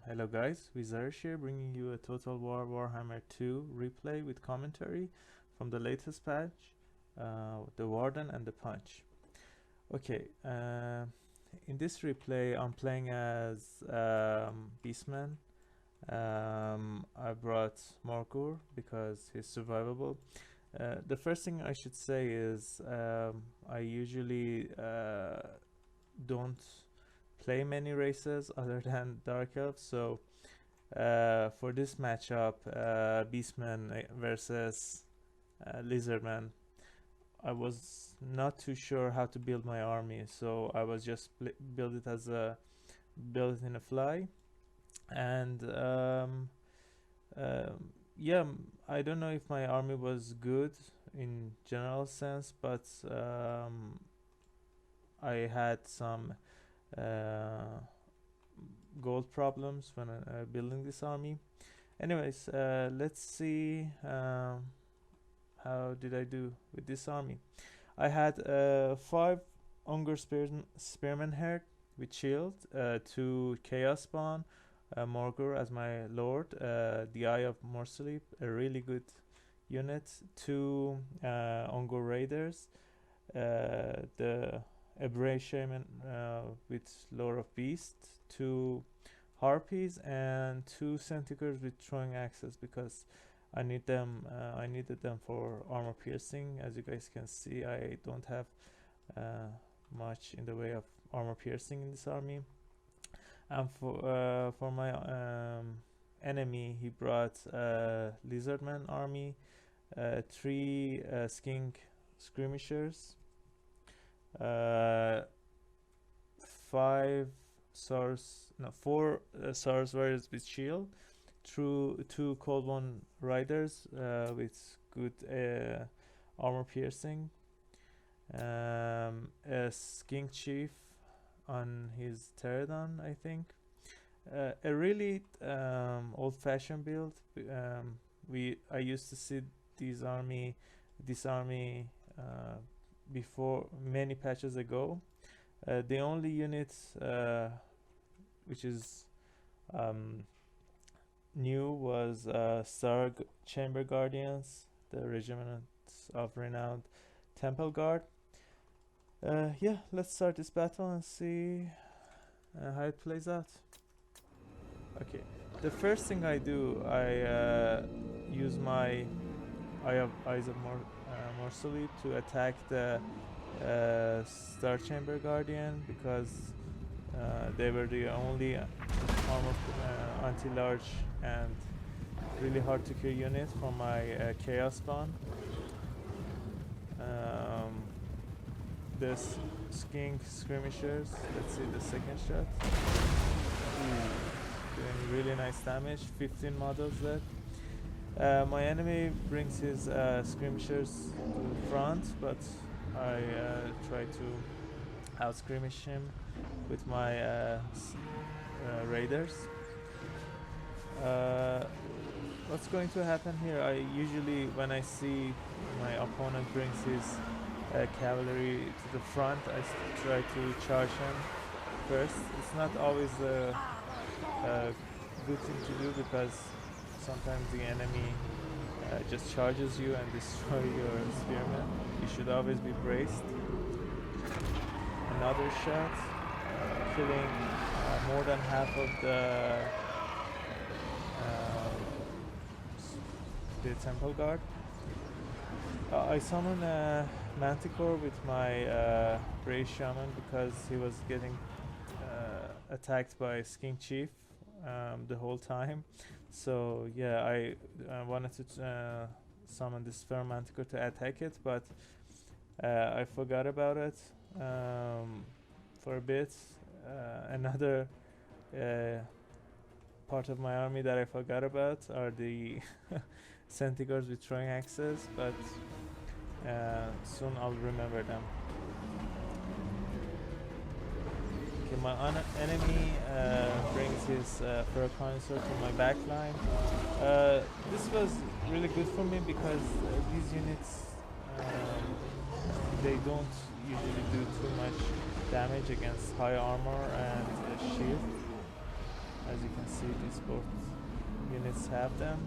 Hello guys, Wizard here bringing you a Total War Warhammer 2 replay with commentary from the latest patch, the Warden and the Paunch. Okay, in this replay I'm playing as Beastmen. I brought Morgur because he's survivable. The first thing I should say is I usually don't play many races other than Dark Elf, so for this matchup, Beastmen versus Lizardmen, I was not too sure how to build my army, so I was just build it as a build it in a fly, and yeah, I don't know if my army was good in general sense, but I had some gold problems when building this army. Anyways, let's see how did I do with this army. I had 5 Unger Spearman Herd with shield, 2 Chaos Spawn, Morgur as my lord, the Eye of Morsleep, a really good unit, 2 Unger Raiders, the Ebray Shaman with Lore of Beast, 2 Harpies, and 2 Centipedes with throwing axes because I need them. I needed them for armor piercing. As you guys can see, I don't have much in the way of armor piercing in this army. And for my enemy, he brought Lizardmen army, 3 skink skirmishers, 4 Sars warriors with shield, 2 Cold One riders with good armor piercing, a skink chief on his pterodon, I think. A really old-fashioned build. I used to see this army before many patches ago. The only unit which is new was Star Chamber Guardians, the regiment of renowned Temple Guard. Yeah, let's start this battle and see how it plays out. Okay, the first thing I do, I use my Eyes of Morsleep to attack the Star Chamber Guardian because they were the only armor anti-large and really hard to kill unit from my Chaos Spawn. The skink skirmishers, let's see the second shot. Doing really nice damage, 15 models there. My enemy brings his skirmishers to the front, but I try to out-skirmish him with my raiders. What's going to happen here? I usually, when I see my opponent brings his cavalry to the front, I try to charge him first. It's not always a good thing to do because sometimes the enemy just charges you and destroy your spearmen. You should always be braced. Another shot, killing more than half of the Temple Guard. I summon a Manticore with my Brave Shaman because he was getting attacked by Skink Chief the whole time. So yeah, I wanted to summon this Fair Manticore to attack it, but I forgot about it for a bit. Another part of my army that I forgot about are the Centipedes with throwing axes, but soon I'll remember them. Okay, my enemy brings his Fur Connoisseur to my backline. This was really good for me because these units they don't usually do too much damage against high armor and shield. As you can see, these both units have them,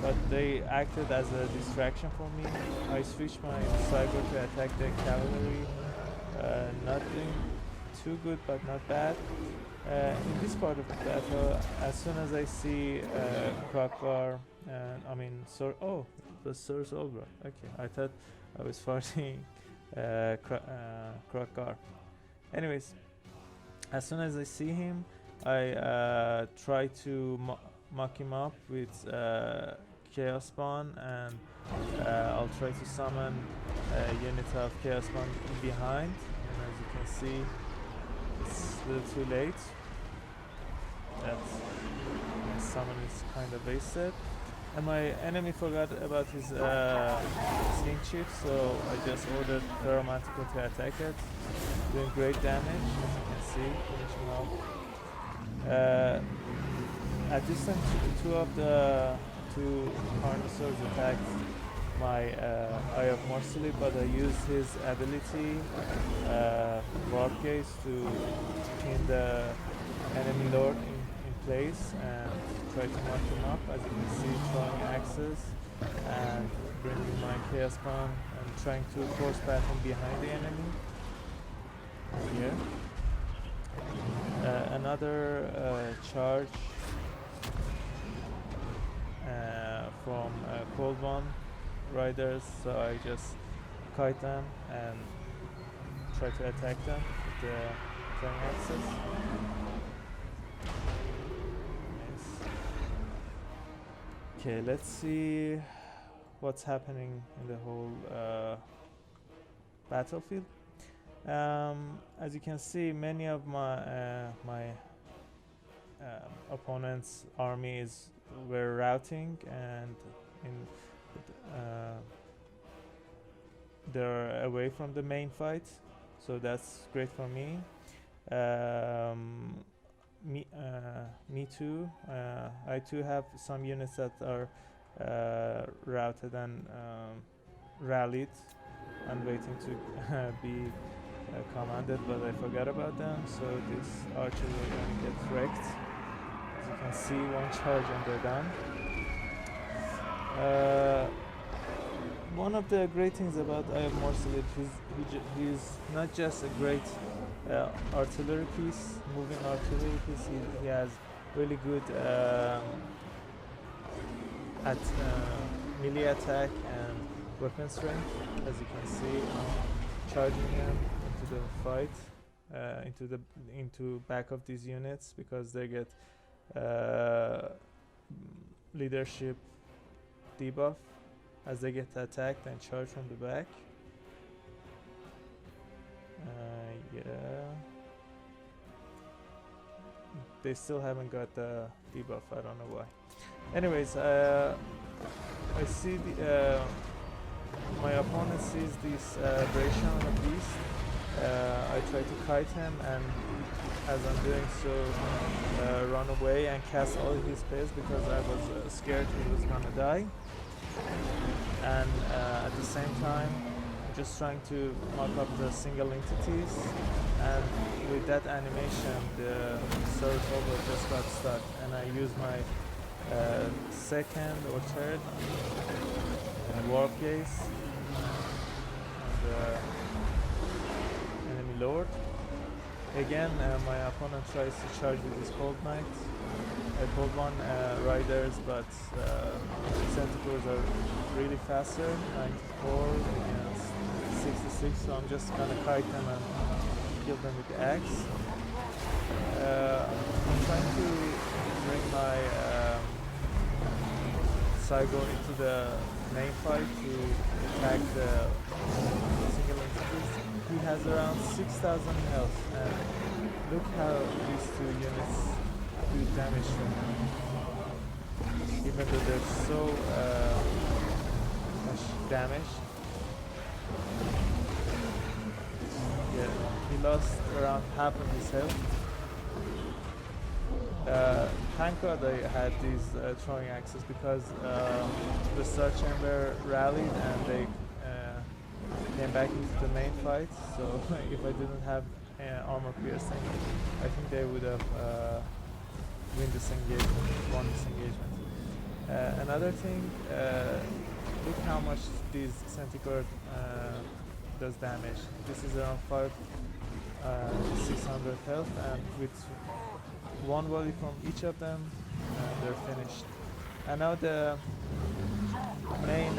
but they acted as a distraction for me. I switched my cyber to attack the cavalry. Not doing too good, but not bad. In this part of the battle, as soon as I see Krokgar, oh, the Source over. Okay, I thought I was fighting Krokgar. Anyways, as soon as I see him, I try to mock him up with Chaos Spawn, and I'll try to summon a unit of Chaos Spawn behind. And as you can see, it's a little too late. That summon is kind of wasted. And my enemy forgot about his sling chip, so I just ordered Ferromantical to attack it, doing great damage, as you can see, finishing off. At this time, two Carnosaurs attacked my Eye of Morcely, but I used his ability, Warp Gaze, to pin the enemy lord in place and try to mark him up. As you can see, throwing axes and bringing my Chaos Spawn and trying to force pattern behind the enemy. Here. Another charge from Cold One riders, so I just kite them and try to attack them with the throwing axes. Okay, let's see what's happening in the whole battlefield. As you can see, many of my opponent's armies were routing, and they're away from the main fight, so that's great for me. Me too. I too have some units that are routed and rallied and waiting to be commanded, but I forgot about them, so this archer are going to get wrecked. As you can see, one charge and they're done. One of the great things about Eye of Morcely is he's not just a great artillery piece, moving artillery piece. He has really good melee attack and weapon strength. As you can see, I'm charging him into the fight, into back of these units, because they get leadership debuff as they get attacked and charged from the back. Yeah, they still haven't got the debuff, I don't know why. Anyways, I see my opponent sees this abrasion on a beast. I try to kite him, and as I'm doing so, run away and cast all his spells, because I was scared he was gonna die. And at the same time, I'm just trying to mark up the single entities, and with that animation, the Surge Over just got stuck, and I used my second or third Warp Gaze on the enemy lord. Again, my opponent tries to charge with his Cold Knight. Cold One riders, but Centaurs are really faster, 94 against 66, so I'm just gonna kite them and kill them with the axe. I'm trying to bring my Cyborg into the main fight to attack the single entities. He has around 6,000 health, and look how these two units do damage to him, even though they're so much damage. Yeah, he lost around half of his health. Thank God I had these throwing axes, because the Star Chamber rallied and they came back into the main fight. So if I didn't have armor piercing, I think they would have win this engagement, won this engagement. Another thing, look how much this centigrade does damage. This is around 600 health, and with one volley from each of them, they're finished. And now the main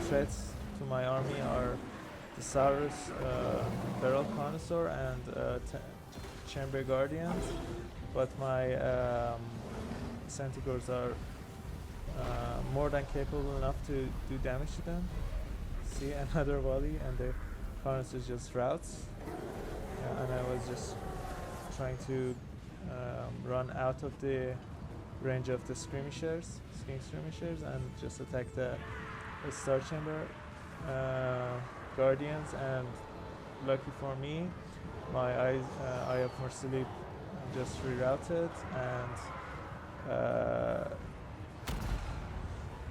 threats to my army are the Saurus, Barrel Connoisseur, and Chamber Guardians, but my Centigrades are more than capable enough to do damage to them. See, another volley, and the Connoisseur just routes, and I was just trying to run out of the range of the skirmishers, and just attack the Star Chamber Guardians, and lucky for me, my Eye of Mercy just rerouted, and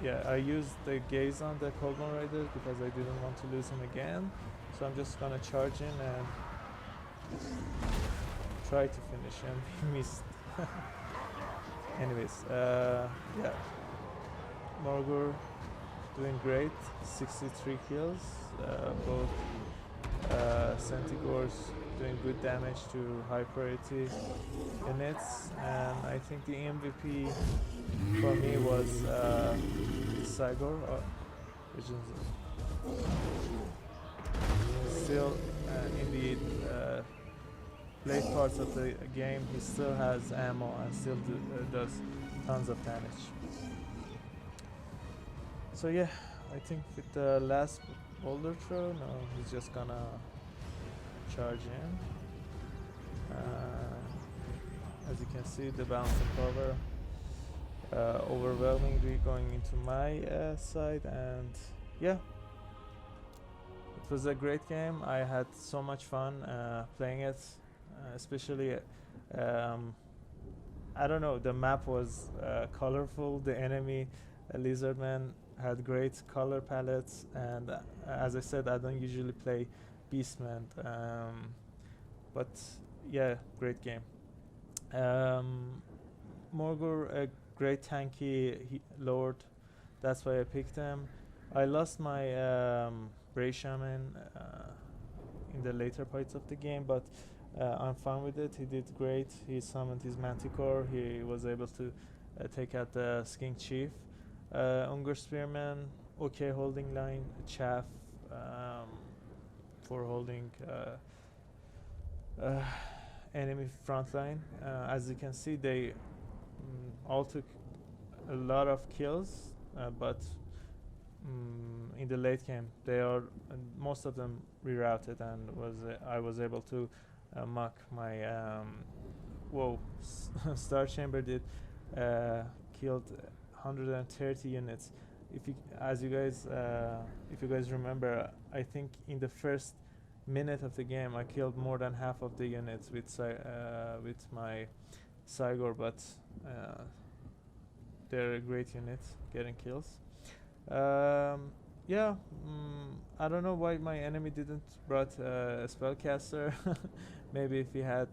yeah, I used the gaze on the Coldman Rider because I didn't want to lose him again, so I'm just gonna charge in and try to finish him. He missed. Anyways, yeah, Morgur doing great, 63 kills, both Centigores doing good damage to high priority units, and I think the MVP for me was Sigor, which is still indeed late parts of the game he still has ammo and still does tons of damage. So yeah, I think with the last boulder throw, no, he's just gonna charge in. As you can see, the bouncing cover overwhelmingly going into my side, and yeah, it was a great game. I had so much fun playing it, especially I don't know, the map was colorful. The enemy Lizardmen had great color palettes, and as I said, I don't usually play Beastmen, but yeah, great game. Morgur, a great tanky lord, that's why I picked him. I lost my Bray Shaman in the later parts of the game, but I'm fine with it. He did great. He summoned his Manticore. He was able to take out the Skink Chief. Unger Spearman, okay holding line. Chaff for holding enemy front line. As you can see, they all took a lot of kills, but in the late game, they are most of them rerouted, and I was able to mock my whoa. Star Chamber did killed 130 units. If you guys remember, I think in the first minute of the game I killed more than half of the units with my Sigor, but they're a great unit getting kills. Yeah, I don't know why my enemy didn't brought a spellcaster. Maybe if he had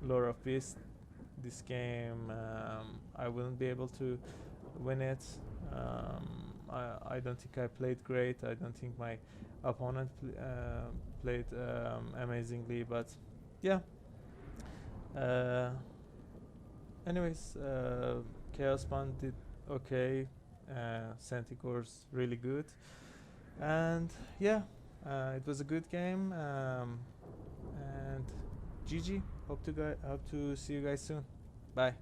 Lore of Beast, this game I wouldn't be able to win it. I don't think I played great. I don't think my opponent played amazingly, but yeah. Anyways, Chaos Bond did okay. Centigore's really good, and yeah, it was a good game. And GG. Hope to see you guys soon. Bye.